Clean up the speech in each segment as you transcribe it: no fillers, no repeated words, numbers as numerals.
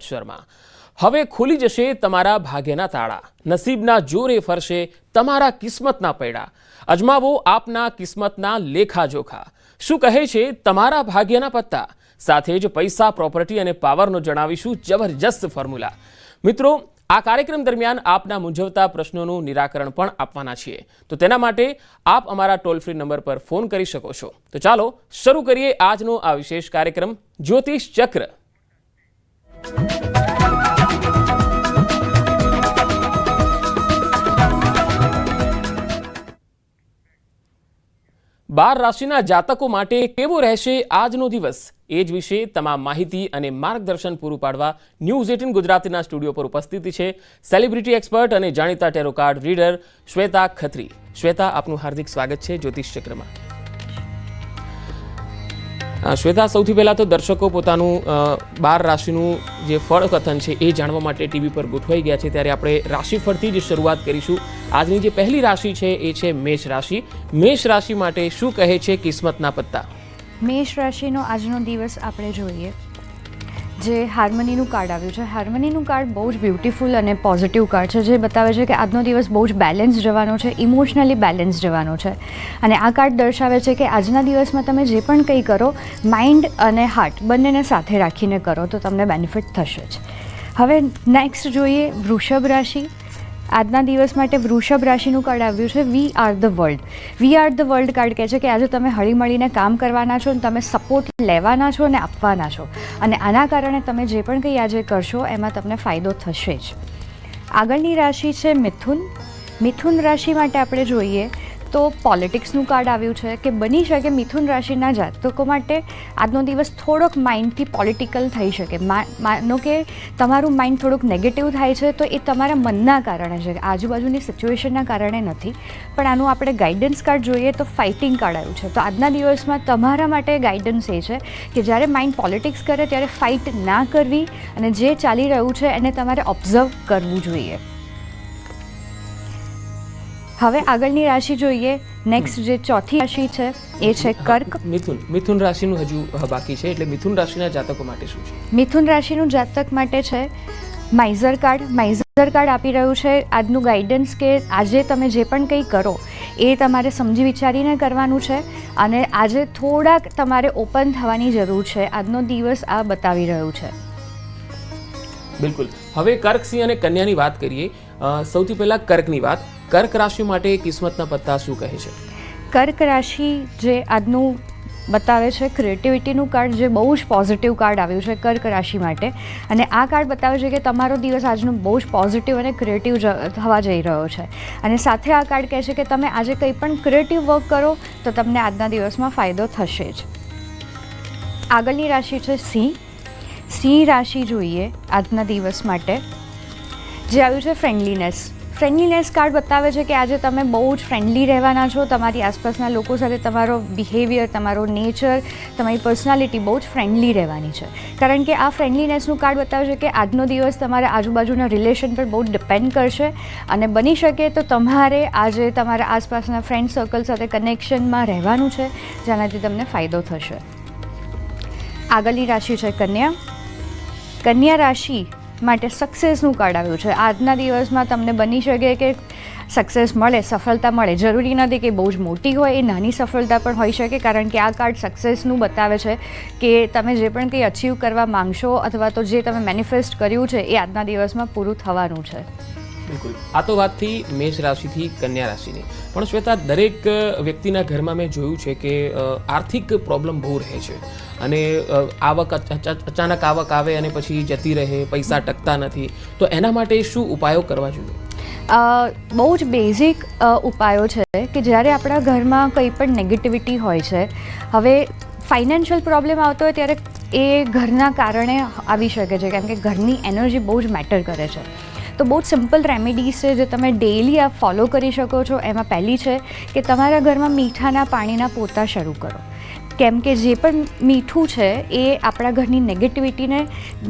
શર્મા હવે ખુલી જશે તમારા ભાગ્યના તાળા, નસીબના જોરે ફરશે તમારા કિસ્મતના પૈડા, અજમાવો આપના કિસ્મતના લેખા જોખા, શું કહે છે તમારા ભાગ્યના પત્તા, સાથે જ પૈસા, પ્રોપર્ટી અને પાવરનો જણાવીશું જબરજસ્ત ફોર્મ્યુલા. મિત્રો, આ કાર્યક્રમ દરમિયાન આપના મૂંઝવતા પ્રશ્નોનું નિરાકરણ પણ આપવાના છીએ, તો તેના માટે આપ અમારા ટોલ ફ્રી નંબર પર ફોન કરી શકો છો. તો ચાલો શરૂ કરીએ આજનો આ વિશેષ કાર્યક્રમ જ્યોતિષ ચક્ર. બાર રાશિના જાતકો માટે કેવો રહેશે આજનો દિવસ, એ જ વિશે તમામ માહિતી અને માર્ગદર્શન પૂરું પાડવા ન્યૂઝ 18 ગુજરાતીના સ્ટુડિયો પર ઉપસ્થિત છે સેલિબ્રિટી એક્સપર્ટ અને જાણીતા ટેરો કાર્ડ રીડર શ્વેતા ખત્રી. શ્વેતા, આપનું હાર્દિક સ્વાગત છે જ્યોતિષ ચક્રમાં. શ્વેતા, સૌથી પહેલાં તો દર્શકો પોતાનું 12 રાશિનું જે ફળ કથન છે એ જાણવા માટે ટીવી પર ગોઠવાઈ ગયા છે, ત્યારે આપણે રાશિફળથી જ શરૂઆત કરીશું. આજની જે પહેલી રાશિ છે એ છે મેષ રાશિ. મેષ રાશિ માટે શું કહે છે કિસ્મતના પત્તા? મેષ રાશિનો આજનો દિવસ આપણે જોઈએ, જે હાર્મનીનું કાર્ડ આવ્યું છે. હાર્મનીનું કાર્ડ બહુ જ બ્યુટીફુલ અને પોઝિટિવ કાર્ડ છે, જે બતાવે છે કે આજનો દિવસ બહુ જ બેલેન્સ જવાનો છે, ઇમોશનલી બેલેન્સ જવાનો છે. અને આ કાર્ડ દર્શાવે છે કે આજના દિવસમાં તમે જે પણ કંઈ કરો, માઇન્ડ અને હાર્ટ બંનેને સાથે રાખીને કરો તો તમને બેનિફિટ થશે જ. હવે નેક્સ્ટ જોઈએ વૃષભ રાશિ. આજના દિવસ માટે વૃષભ રાશિનું કાર્ડ આવ્યું છે we are the world. We are the world card કહે છે કે આજે તમે હળીમળીને કામ કરવાના છો અને તમે સપોર્ટ લેવાના છો અને આપવાના છો, અને આના કારણે તમે જે પણ કંઈ આજે કરશો એમાં તમને ફાયદો થશે જ. આગળની રાશિ છે મિથુન. મિથુન રાશિ માટે આપણે જોઈએ તો પોલિટિક્સનું કાર્ડ આવ્યું છે કે બની શકે મિથુન રાશિના જાતકો માટે આજનો દિવસ થોડોક માઇન્ડથી પોલિટિકલ થઈ શકે. માનો કે તમારું માઇન્ડ થોડુંક નેગેટિવ થાય છે તો એ તમારા મનના કારણે છે, આજુબાજુની સિચ્યુએશનના કારણે નથી. પણ આનું આપણે ગાઈડન્સ કાર્ડ જોઈએ તો ફાઇટિંગ કાર્ડ આવ્યું છે. તો આજના દિવસમાં તમારા માટે ગાઈડન્સ એ છે કે જ્યારે માઇન્ડ પોલિટિક્સ કરે ત્યારે ફાઇટ ના કરવી અને જે ચાલી રહ્યું છે એને તમારે ઓબ્ઝર્વ કરવું જોઈએ. હવે આગળની રાશિ જોઈએ. નેક્સ્ટ જે ચોથી રાશિ છે એ છે કર્ક. મિથુન રાશિનું હજુ બાકી છે, એટલે મિથુન રાશિના જાતકો માટે શું છે? મિથુન રાશિનું જાતક માટે છે માઇઝર કાર્ડ. માઇઝર કાર્ડ આપી રહ્યું છે આજનું ગાઈડન્સ કે આજે તમે જે પણ કંઈ કરો એ તમારે સમજી વિચારીને કરવાનું છે, અને આજે થોડાક તમારે ઓપન થવાની જરૂર છે. આજનો દિવસ આ બતાવી રહ્યું છે. બિલકુલ. હવે કર્ક, સિંહ અને કન્યાની વાત કરીએ. સૌથી પહેલા કર્કની વાત. કર્ક રાશિ માટે કિસ્મતના પત્તા શું કહે છે? કર્ક રાશિ જે આજનું બતાવે છે ક્રિએટિવિટીનું કાર્ડ, જે બહુ જ પોઝિટિવ કાર્ડ આવ્યું છે કર્ક રાશિ માટે. અને આ કાર્ડ બતાવે છે કે તમારો દિવસ આજનો બહુ જ પોઝિટિવ અને ક્રિએટિવ થવા જઈ રહ્યો છે. અને સાથે આ કાર્ડ કહે છે કે તમે આજે કંઈ પણ ક્રિએટિવ વર્ક કરો તો તમને આજના દિવસમાં ફાયદો થશે જ. આગળની રાશિ છે સિંહ. સિંહ રાશિ જોઈએ આજના દિવસ માટે, જે આવ્યું છે ફ્રેન્ડલીનેસ. ફ્રેન્ડલીનેસ કાર્ડ બતાવે છે કે આજે તમે બહુ જ ફ્રેન્ડલી રહેવાના છો. તમારી આસપાસના લોકો સાથે તમારો બિહેવિયર, તમારો નેચર, તમારી પર્સનાલિટી બહુ જ ફ્રેન્ડલી રહેવાની છે. કારણ કે આ ફ્રેન્ડલીનેસનું કાર્ડ બતાવે છે કે આજનો દિવસ તમારા આજુબાજુના રિલેશન પર બહુ ડિપેન્ડ કરશે, અને બની શકે તો તમારે આજે તમારા આસપાસના ફ્રેન્ડ સર્કલ સાથે કનેક્શનમાં રહેવાનું છે, જેનાથી તમને ફાયદો થશે. આગળની રાશિ છે કન્યા. કન્યા રાશિ માટે સક્સેસનું કાર્ડ આવ્યું છે. આજના દિવસમાં તમને બની શકે કે સક્સેસ મળે, સફળતા મળે. જરૂરી નથી કે બહુ જ મોટી હોય, એ નાની સફળતા પણ હોઈ શકે, કારણ કે આ કાર્ડ સક્સેસનું બતાવે છે કે તમે જે પણ કંઈ અચીવ કરવા માંગશો અથવા તો જે તમે મેનિફેસ્ટ કર્યું છે એ આજના દિવસમાં પૂરું થવાનું છે. બિલકુલ. આ તો વાત થઈ મેષ રાશિથી કન્યા રાશિની. પણ શ્વેતા, દરેક વ્યક્તિના ઘરમાં મેં જોયું છે કે આર્થિક પ્રોબ્લેમ બહુ રહે છે, અને અચાનક આવક આવે અને પછી જતી રહે, પૈસા ટકતા નથી. તો એના માટે શું ઉપાયો કરવા જોઈએ? બહુ જ બેઝિક ઉપાયો છે કે જ્યારે આપણા ઘરમાં કંઈ પણ નેગેટિવિટી હોય છે, હવે ફાઇનાન્શિયલ પ્રોબ્લેમ આવતો હોય ત્યારે એ ઘરના કારણે આવી શકે છે, કારણ કે ઘરની એનર્જી બહુ જ મેટર કરે છે. તો બહુ જ સિમ્પલ રેમેડીઝ છે જે તમે ડેઇલી આ ફોલો કરી શકો છો. એમાં પહેલી છે કે તમારા ઘરમાં મીઠાના પાણીના પોતા શરૂ કરો. કેમ કે જે પણ મીઠું છે એ આપણા ઘરની નેગેટિવિટીને,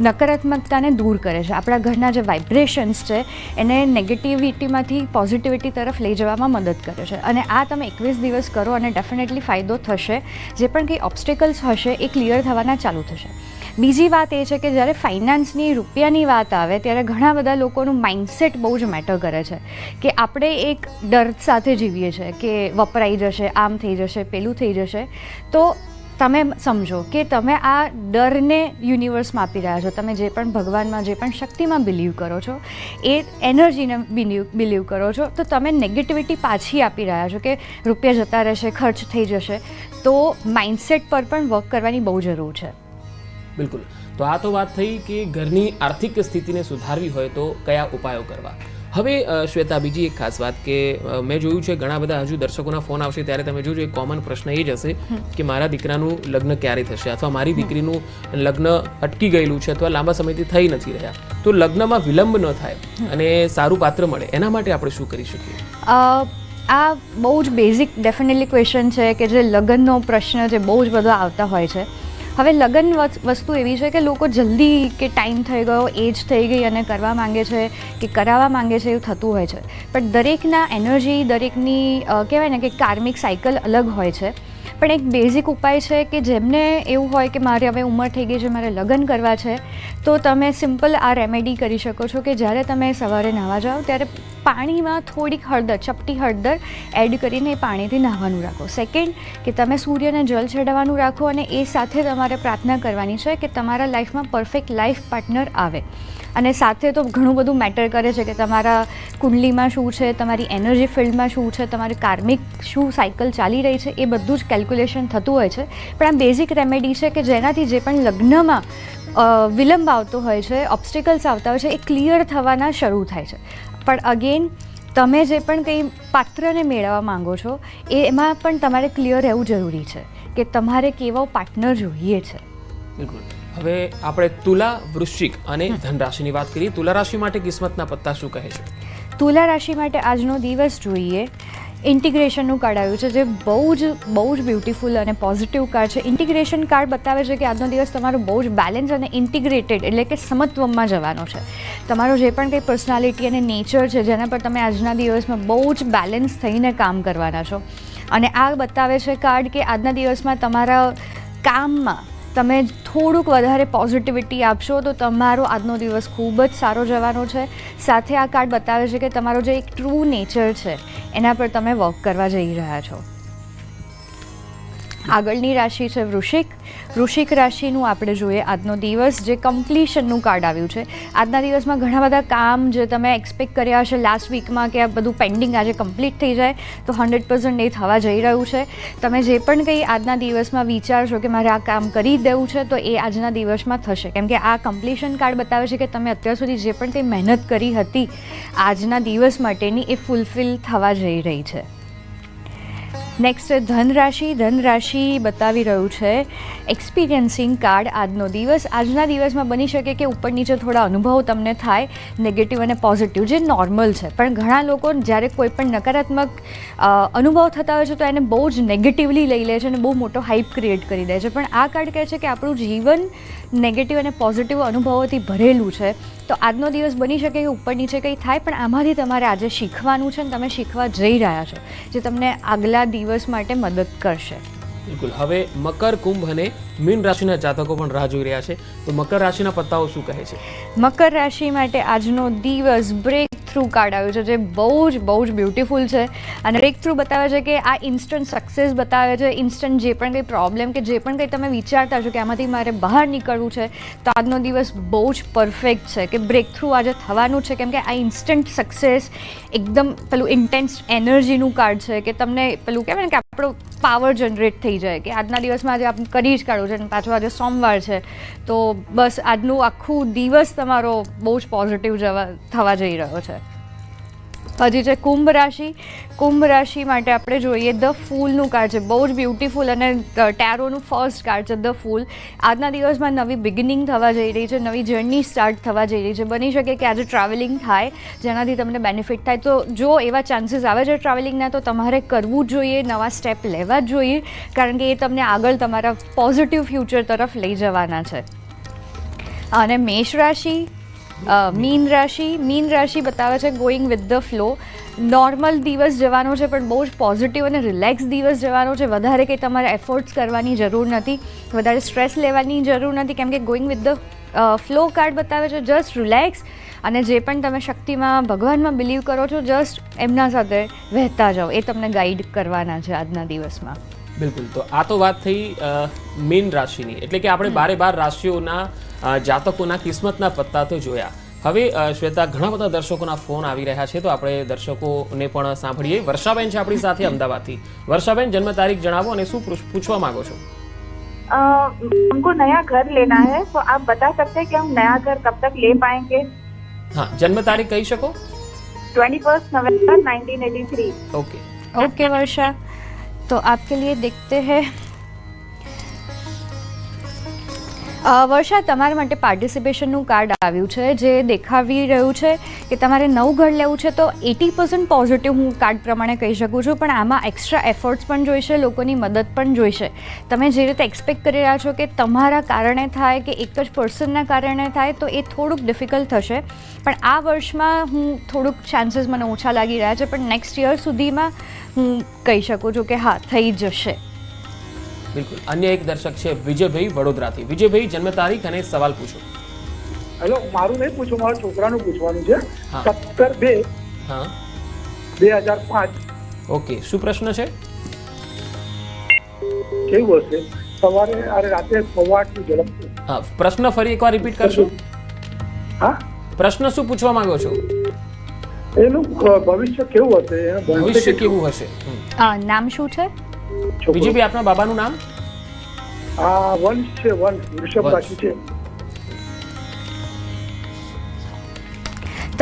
નકારાત્મકતાને દૂર કરે છે. આપણા ઘરના જે વાઇબ્રેશન્સ છે એને નેગેટિવિટીમાંથી પોઝિટિવિટી તરફ લઈ જવામાં મદદ કરે છે. અને આ તમે 21 દિવસ કરો અને ડેફિનેટલી ફાયદો થશે. જે પણ કંઈ ઓબ્સ્ટેકલ્સ હશે એ ક્લિયર થવાના ચાલુ થશે. બીજી વાત એ છે કે જ્યારે ફાઇનાન્સની રૂપિયાની વાત આવે ત્યારે ઘણા બધા લોકોનું માઇન્ડસેટ બહુ જ મેટર કરે છે કે આપણે એક ડર સાથે જીવીએ છીએ કે વપરાઈ જશે, આમ થઈ જશે, પેલું થઈ જશે. તો તમે સમજો કે તમે આ ડરને યુનિવર્સમાં આપી રહ્યા છો. તમે જે પણ ભગવાનમાં, જે પણ શક્તિમાં બિલીવ કરો છો, એ એનર્જીને બિલીવ કરો છો, તો તમે નેગેટિવિટી પાછી આપી રહ્યા છો કે રૂપિયા જતા રહેશે, ખર્ચ થઈ જશે. તો માઇન્ડસેટ પર પણ વર્ક કરવાની બહુ જરૂર છે. બિલકુલ. તો આ તો વાત થઈ કે ઘરની આર્થિક સ્થિતિને સુધારવી હોય તો કયા ઉપાયો કરવા. હવે શ્વેતા, બીજી એક ખાસ વાત કે મેં જોયું છે ઘણા બધા હજુ દર્શકોના ફોન આવશે ત્યારે તમે જોજો એક કોમન પ્રશ્ન એ જ હશે કે મારા દીકરાનું લગ્ન ક્યારે થશે અથવા મારી દીકરીનું લગ્ન અટકી ગયેલું છે અથવા લાંબા સમયથી થઈ નથી રહ્યા. તો લગ્નમાં વિલંબ ન થાય અને સારું પાત્ર મળે એના માટે આપણે શું કરી શકીએ? આ બહુ જ બેઝિક ડેફિનેટલી ક્વેશ્ચન છે કે જે લગ્નનો પ્રશ્ન જે બહુ જ બધો આવતા હોય છે. હવે લગ્ન વસ્તુ એવી છે કે લોકો જલ્દી કે ટાઈમ થઈ ગયો, એજ થઈ ગઈ અને કરવા માંગે છે કે કરાવવા માંગે છે, એવું થતું હોય છે. પણ દરેકના એનર્જી, દરેકની કહેવાય ને કે કાર્મિક સાયકલ અલગ હોય છે. પણ એક બેઝિક ઉપાય છે કે જેમને એવું હોય કે મારે હવે ઉંમર થઈ ગઈ છે, મારે લગ્ન કરવા છે, તો તમે સિમ્પલ આ રેમેડી કરી શકો છો કે જ્યારે તમે સવારે નાહવા જાઓ ત્યારે પાણીમાં થોડીક હળદર, ચપટી હળદર એડ કરીને એ પાણીથી નાહવાનું રાખો. સેકન્ડ, કે તમે સૂર્યને જલ ચડાવવાનું રાખો અને એ સાથે તમારે પ્રાર્થના કરવાની છે કે તમારા લાઈફમાં પરફેક્ટ લાઈફ પાર્ટનર આવે. અને સાથે તો ઘણું બધું મેટર કરે છે કે તમારા કુંડલીમાં શું છે, તમારી એનર્જી ફિલ્ડમાં શું છે, તમારી કાર્મિક શું સાયકલ ચાલી રહી છે, એ બધું જ કેલ્ક્યુલેશન થતું હોય છે. પણ આ બેઝિક રેમેડી છે કે જેનાથી જે પણ લગ્નમાં વિલંબ આવતો હોય છે, ઓબ્સ્ટિકલ્સ આવતા હોય છે, એ ક્લિયર થવાના શરૂ થાય છે. પણ અગેન, તમે જે પણ કંઈ પાત્રને મેળવવા માંગો છો એમાં પણ તમારે ક્લિયર રહેવું જરૂરી છે કે તમારે કેવો પાર્ટનર જોઈએ છે. બિલકુલ. હવે આપણે તુલા, વૃશ્ચિક અને ધન રાશિની વાત કરીએ. તુલા રાશિ માટે કિસ્મતના પત્તા શું કહે છે? તુલા રાશિ માટે આજનો દિવસ જોઈએ. ઇન્ટિગ્રેશનનું કાર્ડ આવ્યું છે જે બહુ જ બ્યુટીફુલ અને પોઝિટિવ કાર્ડ છે. ઇન્ટિગ્રેશન કાર્ડ બતાવે છે કે આજનો દિવસ તમારો બહુ જ બેલેન્સ અને ઇન્ટિગ્રેટેડ એટલે કે સમત્વમાં જવાનો છે. તમારો જે પણ કંઈ પર્સનાલિટી અને નેચર છે જેના પર તમે આજના દિવસમાં બહુ જ બેલેન્સ થઈને કામ કરવાના છો. અને આ બતાવે છે કાર્ડ કે આજના દિવસમાં તમારા કામમાં તમે થોડુંક વધારે પોઝિટિવિટી આપશો તો તમારો આજનો દિવસ ખૂબ જ સારો જવાનો છે. સાથે આ કાર્ડ બતાવે છે કે તમારો જે એક ટ્રુ નેચર છે એના પર તમે વર્ક કરવા જઈ રહ્યા છો. આગળની રાશિ છે વૃશ્ચિક. વૃશ્ચિક રાશિનું આપણે જોઈએ આજનો દિવસ જે કમ્પ્લીશનનું કાર્ડ આવ્યું છે. આજના દિવસમાં ઘણા બધા કામ જે તમે એક્સપેક્ટ કર્યા હશે લાસ્ટ વીકમાં કે આ બધું પેન્ડિંગ આજે કમ્પ્લીટ થઈ જાય તો 100% એ થવા જઈ રહ્યું છે. તમે જે પણ કંઈ આજના દિવસમાં વિચારશો કે મારે આ કામ કરી દેવું છે તો એ આજના દિવસમાં થશે. કેમ કે આ કમ્પ્લીશન કાર્ડ બતાવે છે કે તમે અત્યાર સુધી જે પણ કંઈ મહેનત કરી હતી આજના દિવસ માટેની એ ફૂલફિલ થવા જઈ રહી છે. નેક્સ્ટ છે ધન રાશિ. ધન રાશિ બતાવી રહ્યું છે એક્સપિરિયન્સિંગ કાર્ડ. આજનો દિવસ, આજના દિવસમાં બની શકે કે ઉપર નીચે થોડા અનુભવ તમને થાય નેગેટિવ અને પોઝિટિવ, જે નોર્મલ છે. પણ ઘણા લોકો જ્યારે કોઈ પણ નકારાત્મક અનુભવ થતા હોય છે તો એને બહુ જ નેગેટિવલી લઈ લે છે અને બહુ મોટો હાઇપ ક્રિએટ કરી દે છે. પણ આ કાર્ડ કહે છે કે આપણું જીવન નેગેટિવ અને પોઝિટિવ અનુભવોથી ભરેલું છે. તો આજનો દિવસ બની શકે કે ઉપર નીચે કંઈ થાય પણ આમાંથી તમારે આજે શીખવાનું છે અને તમે શીખવા જઈ રહ્યા છો જે તમને આગલા દિવસ માટે મદદ કરશે. બિલકુલ. હવે મકર, કુંભ અને મીન રાશિના જાતકો પણ રાહ જોઈ રહ્યા છે. તો મકર રાશિના પત્તાઓ શું કહે છે? મકર રાશિ માટે આજનો દિવસ બ્રેક થ્રુ કાર્ડ આવ્યું છે જે બહુ જ બ્યુટીફુલ છે. અને બ્રેક થ્રુ બતાવે છે કે આ ઇન્સ્ટન્ટ સક્સેસ બતાવે છે. ઇન્સ્ટન્ટ જે પણ કંઈ પ્રોબ્લેમ કે જે પણ કંઈ તમે વિચારતા છો કે આમાંથી મારે બહાર નીકળવું છે તો આજનો દિવસ બહુ જ પરફેક્ટ છે કે બ્રેક થ્રુ આજે થવાનું છે. કેમ કે આ ઇન્સ્ટન્ટ સક્સેસ એકદમ પેલું ઇન્ટેન્સ એનર્જીનું કાર્ડ છે કે તમને પેલું કહેવાય ને કે આપણો પાવર જનરેટ થઈ જાય કે આજના દિવસમાં આજે આપણે કરી જ કાઢવું છે અને પાછો આજે સોમવાર છે તો બસ આજનું આખું દિવસ તમારો બહુ જ પોઝિટિવ થવા જઈ રહ્યો છે. હજી છે કુંભ રાશિ. કુંભ રાશિ માટે આપણે જોઈએ ધ ફૂલનું કાર્ડ છે. બહુ જ બ્યુટીફુલ અને ટેરોનું ફર્સ્ટ કાર્ડ છે ધ ફૂલ. આજના દિવસમાં નવી બિગિનિંગ થવા જઈ રહી છે, નવી જર્ની સ્ટાર્ટ થવા જઈ રહી છે. બની શકે કે આજે ટ્રાવેલિંગ થાય જેનાથી તમને બેનિફિટ થાય. તો જો એવા ચાન્સીસ આવે છે ટ્રાવેલિંગના તો તમારે કરવું જ જોઈએ, નવા સ્ટેપ લેવા જ જોઈએ કારણ કે એ તમને આગળ તમારા પોઝિટિવ ફ્યુચર તરફ લઈ જવાના છે. અને મેષ રાશિ. મીન રાશિ બતાવે છે going with the flow. Normal દિવસ જવાનો છે પણ બહુ જ પોઝિટિવ અને રિલેક્સ દિવસ જવાનો છે. વધારે કંઈ તમારે એફર્ટ્સ કરવાની જરૂર નથી, વધારે સ્ટ્રેસ લેવાની જરૂર નથી, કેમ કે going with the flow card બતાવે છે જસ્ટ રિલેક્સ. અને જે પણ તમે શક્તિમાં ભગવાનમાં બિલીવ કરો છો જસ્ટ એમના સાથે વહેતા જાઓ, એ તમને ગાઈડ કરવાના છે આજના દિવસમાં. બિલકુલ. તો આ તો વાત થઈ મીન રાશિની, એટલે કે આપણે 12 રાશિઓના જાતકોના કિસ્મતના પત્તા તો જોયા. હવે શ્વેતા, ઘણા બધા દર્શકોના ફોન આવી રહ્યા છે, તો આપણે દર્શકોને પણ સાંભળીએ. વર્ષાબેન છે આપણી સાથે અમદાવાદથી. વર્ષાબેન, જન્મ તારીખ જણાવો અને શું પૂછવા માંગો છો? हमको नया घर लेना है, तो आप बता सकते हैं कि हम नया घर कब तक ले पाएंगे? हाँ, जन्म तारीख કહી શકો? 21 नवंबर 1983. ओके वर्षा, तो आपके लिए देखते हैं. વર્ષા, તમારા માટે પાર્ટિસિપેશનનું કાર્ડ આવ્યું છે, જે દેખાવી રહ્યું છે કે તમારે નવું ઘર લેવું છે. તો 80% પોઝિટિવ હું કાર્ડ પ્રમાણે કહી શકું છું, પણ આમાં એક્સ્ટ્રા એફર્ટ્સ પણ જોઈશે, લોકોની મદદ પણ જોઈશે. તમે જે રીતે એક્સપેક્ટ કરી રહ્યા છો કે તમારા કારણે થાય કે એક જ પર્સનના કારણે થાય, તો એ થોડુંક ડિફિકલ્ટ થશે. પણ આ વર્ષમાં હું થોડુંક ચાન્સીસ મને ઓછા લાગી રહ્યા છે, પણ નેક્સ્ટ યર સુધીમાં હું કહી શકું છું કે હા, થઈ જશે. બિલકુલ. અન્ય એક દર્શક છે વિજયભાઈ વડોદરાથી. વિજયભાઈ, જન્મ તારીખ અને સવાલ પૂછો. હેલો, મારું નહીં પૂછું, મારા છોકરાનું પૂછવાનું છે. હા. 17/2/2005. ઓકે, શું પ્રશ્ન છે? કેવું હશે? સવારે અને રાતે 8:15 ઝડપ. હા, પ્રશ્ન ફરી એકવાર રિપીટ કરશો? હા, પ્રશ્ન શું પૂછવા માંગો છો? એનું ભવિષ્ય કેવું હશે? એનું ભવિષ્ય કેવું હશે? નામ શું છે? વિજયભાઈ, આપના બાબાનું નામ? વંશ છે, વંશ વૃષભ રાશિ છે.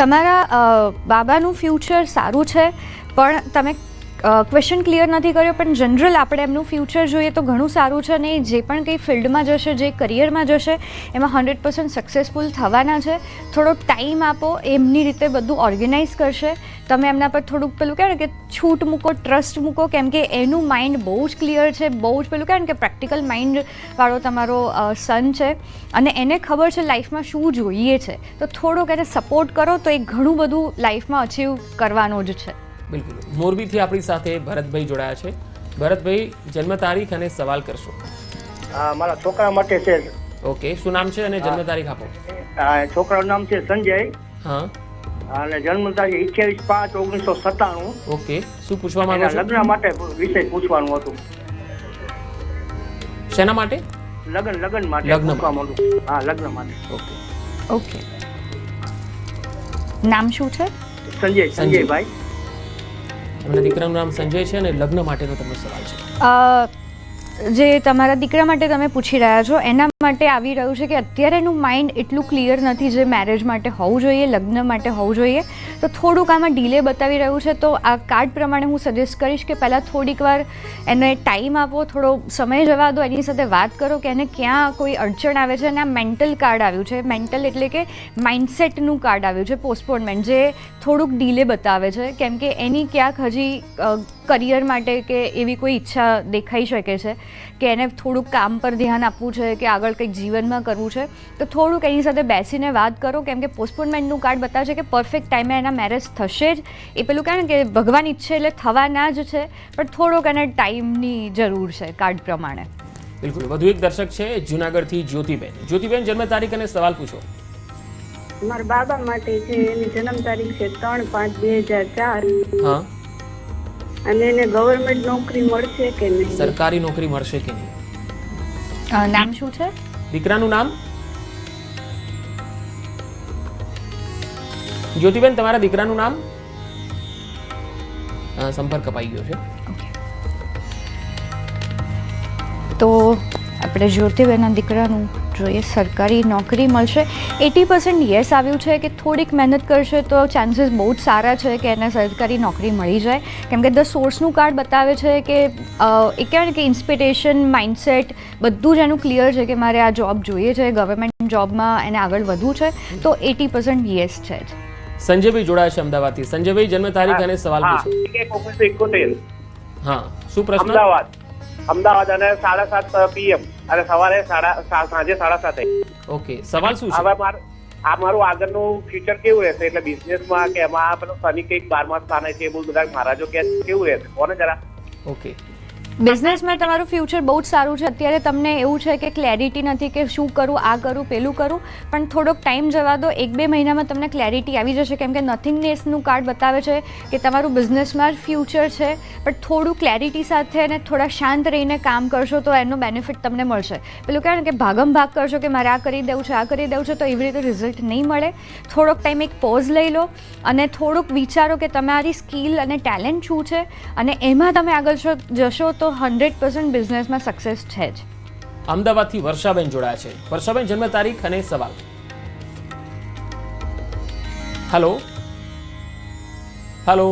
તમારા બાબાનું ફ્યુચર સારું છે, પણ તમે ક્વેશ્ચન ક્લિયર નથી કર્યો, પણ જનરલ આપણે એમનું ફ્યુચર જોઈએ તો ઘણું સારું છે. અને જે પણ કંઈ ફિલ્ડમાં જશે, જે કરિયરમાં જશે, એમાં 100% સક્સેસફુલ થવાના છે. થોડોક ટાઈમ આપો, એમની રીતે બધું ઓર્ગેનાઇઝ કરશે. તમે એમના પર થોડુંક પેલું કહે ને કે છૂટ મૂકો, ટ્રસ્ટ મૂકો, કેમ કે એનું માઇન્ડ બહુ જ ક્લિયર છે, બહુ જ પેલું કહે ને કે પ્રેક્ટિકલ માઇન્ડવાળો તમારો સન છે, અને એને ખબર છે લાઈફમાં શું જોઈએ છે. તો થોડોક એને સપોર્ટ કરો તો એ ઘણું બધું લાઈફમાં અચીવ કરવાનો જ છે. બિલકુલ. મોરબીથી આપણી સાથે ભરતભાઈ જોડાયા છે. ભરતભાઈ, જન્મ તારીખ અને સવાલ કરશો. મારા છોકરા માટે છે. ઓકે, શું નામ છે અને જન્મ તારીખ આપો? છોકરાનું નામ છે સંજય. હા. અને જન્મ તારીખ 28/5/1997. ઓકે, શું પૂછવા માંગો છો? લગ્ન માટે વિષય પૂછવાનું હતું. શેના માટે? લગ્ન માટે લગ્ન પૂછવા માંગુ. હા, લગ્ન માટે. ઓકે. નામ શું છે? સંજયભાઈ. એમના દીકરાનું નામ સંજય છે અને લગ્ન માટેનો તમને સવાલ છે. જે તમારા દીકરા માટે તમે પૂછી રહ્યા છો, એના માટે આવી રહ્યું છે કે અત્યારે એનું માઇન્ડ એટલું ક્લિયર નથી જે મેરેજ માટે હોવું જોઈએ, લગ્ન માટે હોવું જોઈએ. તો થોડુંક આમાં ડીલે બતાવી રહ્યું છે. તો આ કાર્ડ પ્રમાણે હું સજેસ્ટ કરીશ કે પહેલાં થોડીક વાર એને ટાઈમ આપો, થોડો સમય જવા દો, એની સાથે વાત કરો કે એને ક્યાં કોઈ અડચણ આવે છે. અને આ મેન્ટલ કાર્ડ આવ્યું છે. મેન્ટલ એટલે કે માઇન્ડસેટનું કાર્ડ આવ્યું છે, પોસ્ટપોનમેન્ટ, જે થોડુંક ડીલે બતાવે છે, કેમ કે એની ક્યાંક હજી કરિયર માટે કે એવી કોઈ ઈચ્છા દેખાઈ શકે છે કે એને થોડુંક કામ પર ધ્યાન આપવું છે કે આગળ કંઈક જીવનમાં કરવું છે. તો થોડુંક એની સાથે બેસીને વાત કરો, કેમ કે પોસ્ટપોનમેન્ટનું કાર્ડ બતાવે છે કે પરફેક્ટ ટાઈમે એના મેરેજ થશે જ. એ પેલું કહે ને કે ભગવાન ઈચ્છે એટલે થવાના જ છે, પણ થોડોક એને ટાઈમની જરૂર છે કાર્ડ પ્રમાણે. બિલકુલ. વધુ એક દર્શક છે જુનાગઢથી જ્યોતિબેન. જ્યોતિબેન, જન્મ તારીખ અને સવાલ પૂછો. મારા બાબા માટે છે, એની જન્મ તારીખ છે 3/5/2004. હા. અને એને ગવર્મેન્ટ નોકરી મળશે કે નહીં? સરકારી નોકરી મળશે કે નહીં? નામ શું છે? દીકરાનું નામ? જ્યોતિબેન, તમારા દીકરાનું નામ? સંપર્ક કપાઈ ગયો છે. તો આપણે જ્યોતિબેનના દીકરાનું જોઈએ. સરકારી નોકરી મળશે. 80% યસ આવ્યું છે કે થોડીક મહેનત કરશે તો ચાન્સીસ બહુ જ સારા છે કે એને સરકારી નોકરી મળી જાય, કેમ કે ધ સોર્સનું કાર્ડ બતાવે છે કે એ કહેવાય ને કે ઇન્સ્પિરેશન, માઇન્ડસેટ બધું જ એનું ક્લિયર છે કે મારે આ જોબ જોઈએ છે, ગવર્મેન્ટ જોબમાં એને આગળ વધવું છે. તો 80% યસ છે જ. સંજયભાઈ જોડાયા છે અમદાવાદથી. સંજયભાઈ, જન્મ તારીખ અને સવાલ પૂછો. 1971. હા, શું પ્રશ્ન? અમદાવાદ અને 7:30 PM અને સવારે સાંજે 7:30. ઓકે, સવાલ શું છે? હવે આ મારું આગળનું ફ્યુચર કેવું રહેશે, એટલે બિઝનેસમાં કે એમાં પેલો શનિ કંઈક 12મા સ્થાને છે, એ બહુ બધા મહારાજો કે કેવું રહેશે કોને જરા. ઓકે, બિઝનેસમાં તમારું ફ્યુચર બહુ જ સારું છે. અત્યારે તમને એવું છે કે ક્લેરિટી નથી કે શું કરું, આ કરું, પેલું કરું, પણ થોડોક ટાઈમ જવા દો. 1-2 મહિનામાં તમને ક્લેરિટી આવી જશે, કેમ કે નથિંગનેસનું કાર્ડ બતાવે છે કે તમારું બિઝનેસમાં જ ફ્યુચર છે, પણ થોડું ક્લેરિટી સાથે અને થોડા શાંત રહીને કામ કરશો તો એનો બેનિફિટ તમને મળશે. પેલું કહેવાય ને કે ભાગમ ભાગ કરશો કે મારે આ કરી દેવું છે, આ કરી દેવું છે, તો એવી રીતે રિઝલ્ટ નહીં મળે. થોડોક ટાઈમ એક પોઝ લઈ લો અને થોડુંક વિચારો કે તમારી સ્કિલ અને ટેલેન્ટ શું છે, અને એમાં તમે આગળ જશો તો 100% બિઝનેસમાં સક્સેસ છે જ. અમદાવાદથી વર્ષાબેન જોડાયા છે. વર્ષાબેન, જન્મ તારીખ અને સવાલ. હેલો હેલો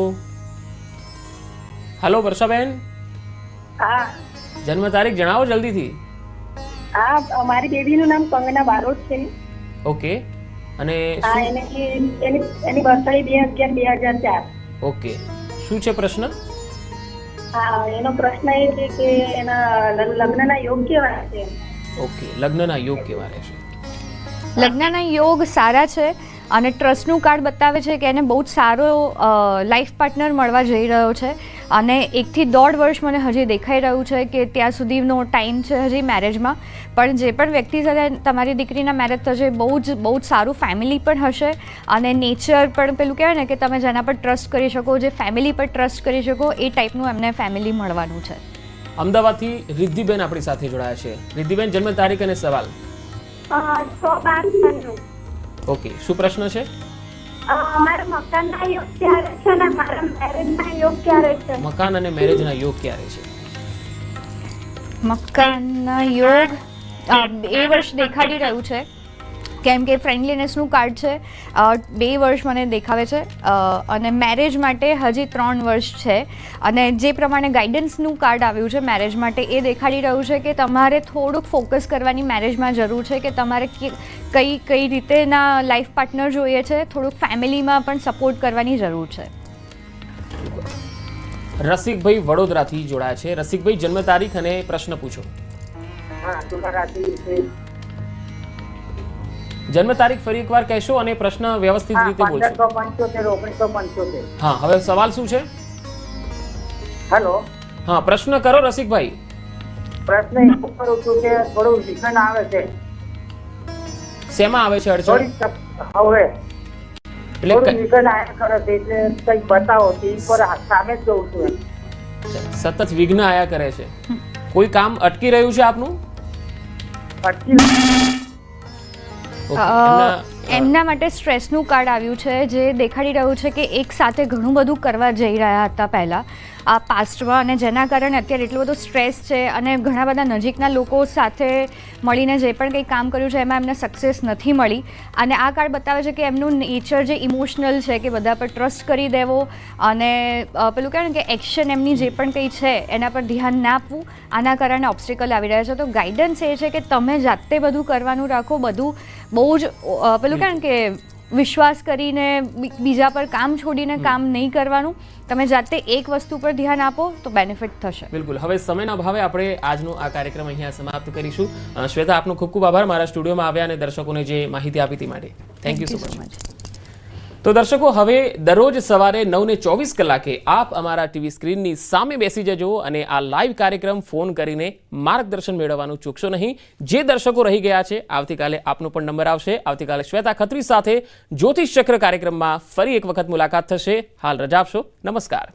હેલો વર્ષાબેન, હા જન્મ તારીખ જણાવો જલ્દીથી. હા મારી બેબીનું નામ કંગના બારોટ છે. ઓકે, અને હા એની બર્થડે 2011-2004. ઓકે, શું છે પ્રશ્ન? હા એનો પ્રશ્ન એ છે કે એના લગ્નના યોગ કેવા છે. ઓકે, લગ્નના યોગ કેવા રહેશે? લગ્નના યોગ સારા છે અને ટ્રસ્ટનું કાર્ડ બતાવે છે કે એને બહુ જ સારો લાઈફ પાર્ટનર મળવા જઈ રહ્યો છે, અને 1 થી 1.5 વર્ષ મને હજી દેખાઈ રહ્યું છે કે ત્યાં સુધીનો ટાઈમ છે હજી મેરેજમાં. પણ જે પણ વ્યક્તિ સાથે તમારી દીકરીના મેરેજ થશે બહુ જ સારું ફેમિલી પણ હશે, અને નેચર પણ પેલું કહેવાય ને કે તમે જેના પર ટ્રસ્ટ કરી શકો, જે ફેમિલી પર ટ્રસ્ટ કરી શકો, એ ટાઈપનું એમને ફેમિલી મળવાનું છે. અમદાવાદથી રિદ્ધિબેન આપણી સાથે જોડાયા છે. રિદ્ધિબેન, જન્મ તારીખ અને સવાલ. 6/12. ઓકે, શું પ્રશ્ન છે? મારા મકાનના યોગ ક્યારે છે અને મારા મેરેજના યોગ ક્યારે છે. મકાન અને મેરેજના યોગ ક્યારે છે? મકાનના યોગ 2 વર્ષ દેખાડી રહ્યું છે, કેમ કે ફ્રેન્ડલીનેસનું કાર્ડ છે. 2 વર્ષ મને દેખાવે છે, અને મેરેજ માટે હજી 3 વર્ષ છે. અને જે પ્રમાણે ગાઈડન્સનું કાર્ડ આવ્યું છે મેરેજ માટે, એ દેખાડી રહ્યું છે કે તમારે થોડુંક ફોકસ કરવાની મેરેજમાં જરૂર છે, કે તમારે કઈ રીતેના લાઈફ પાર્ટનર જોઈએ છે, થોડુંક ફેમિલીમાં પણ સપોર્ટ કરવાની જરૂર છે. રસિકભાઈ વડોદરાથી જોડાયા છે. રસિકભાઈ, જન્મ તારીખ અને પ્રશ્ન પૂછો. હા તુલા રાશિ છે. જન્મ તારીખ ફરી એકવાર કહેશો અને પ્રશ્ન વ્યવસ્થિત રીતે બોલશો. 1575 1975. હા, હવે સવાલ શું છે? હેલો, હા, પ્રશ્ન કરો રસિકભાઈ. પ્રશ્ન એ કરું છું કે થોડું વિઘન આવે છે. શેમાં આવે છે અડચણ? હવે એટલે થોડું વિઘન આયા કરે છે, એટલે કંઈક બતાવો. ટીવી પર સામે જ જોઉં છું. સતત વિઘ્ન આયા કરે છે. કોઈ કામ અટકી રહ્યું છે આપનું? અટકી એમના માટે સ્ટ્રેસનું કાર્ડ આવ્યું છે, જે દેખાડી રહ્યું છે કે એક સાથે ઘણું બધું કરવા જઈ રહ્યા હતા પહેલાં આ પાસ્ટમાં, અને જેના કારણે અત્યારે એટલો બધો સ્ટ્રેસ છે, અને ઘણા બધા નજીકના લોકો સાથે મળીને જે પણ કંઈ કામ કર્યું છે એમાં એમને સક્સેસ નથી મળી. અને આ કાર્ડ બતાવે છે કે એમનું નેચર જે ઇમોશનલ છે, કે બધા પર ટ્રસ્ટ કરી દેવો, અને પેલું કહેવાય ને કે એક્શન એમની જે પણ કંઈ છે એના પર ધ્યાન ના આપવું, આના કારણે ઓબ્સ્ટિકલ આવી રહ્યા છે. તો ગાઈડન્સ એ છે કે તમે જાતે બધું કરવાનું રાખો, બધું બહુ જ પેલું કહેવાય ને કે વિશ્વાસ કરીને બીજા પર કામ છોડીને કામ નહીં કરવાનું. તમે જાતે એક વસ્તુ પર ધ્યાન આપો તો બેનિફિટ થશે. બિલકુલ. હવે સમયના અભાવે આપણે આજનો આ કાર્યક્રમ અહીંયા સમાપ્ત કરીશું. શ્વેતા, આપનો ખૂબ ખૂબ આભાર મારા સ્ટુડિયોમાં આવ્યા અને દર્શકોને જે માહિતી આપી તે માટે. Thank you so much. તો દર્શકો, હવે દરરોજ સવારે 9:24 આપ અમારા ટીવી સ્ક્રીનની સામે બેસી જજો અને આ લાઈવ કાર્યક્રમ ફોન કરીને માર્ગદર્શન મેળવવાનું ચૂકશો નહીં. જે દર્શકો રહી ગયા છે, આવતીકાલે આપનો પણ નંબર આવશે. આવતીકાલે શ્વેતા ખત્રી સાથે જ્યોતિષ ચક્ર કાર્યક્રમમાં ફરી એક વખત મુલાકાત થશે. હાલ રજા આપશો. નમસ્કાર.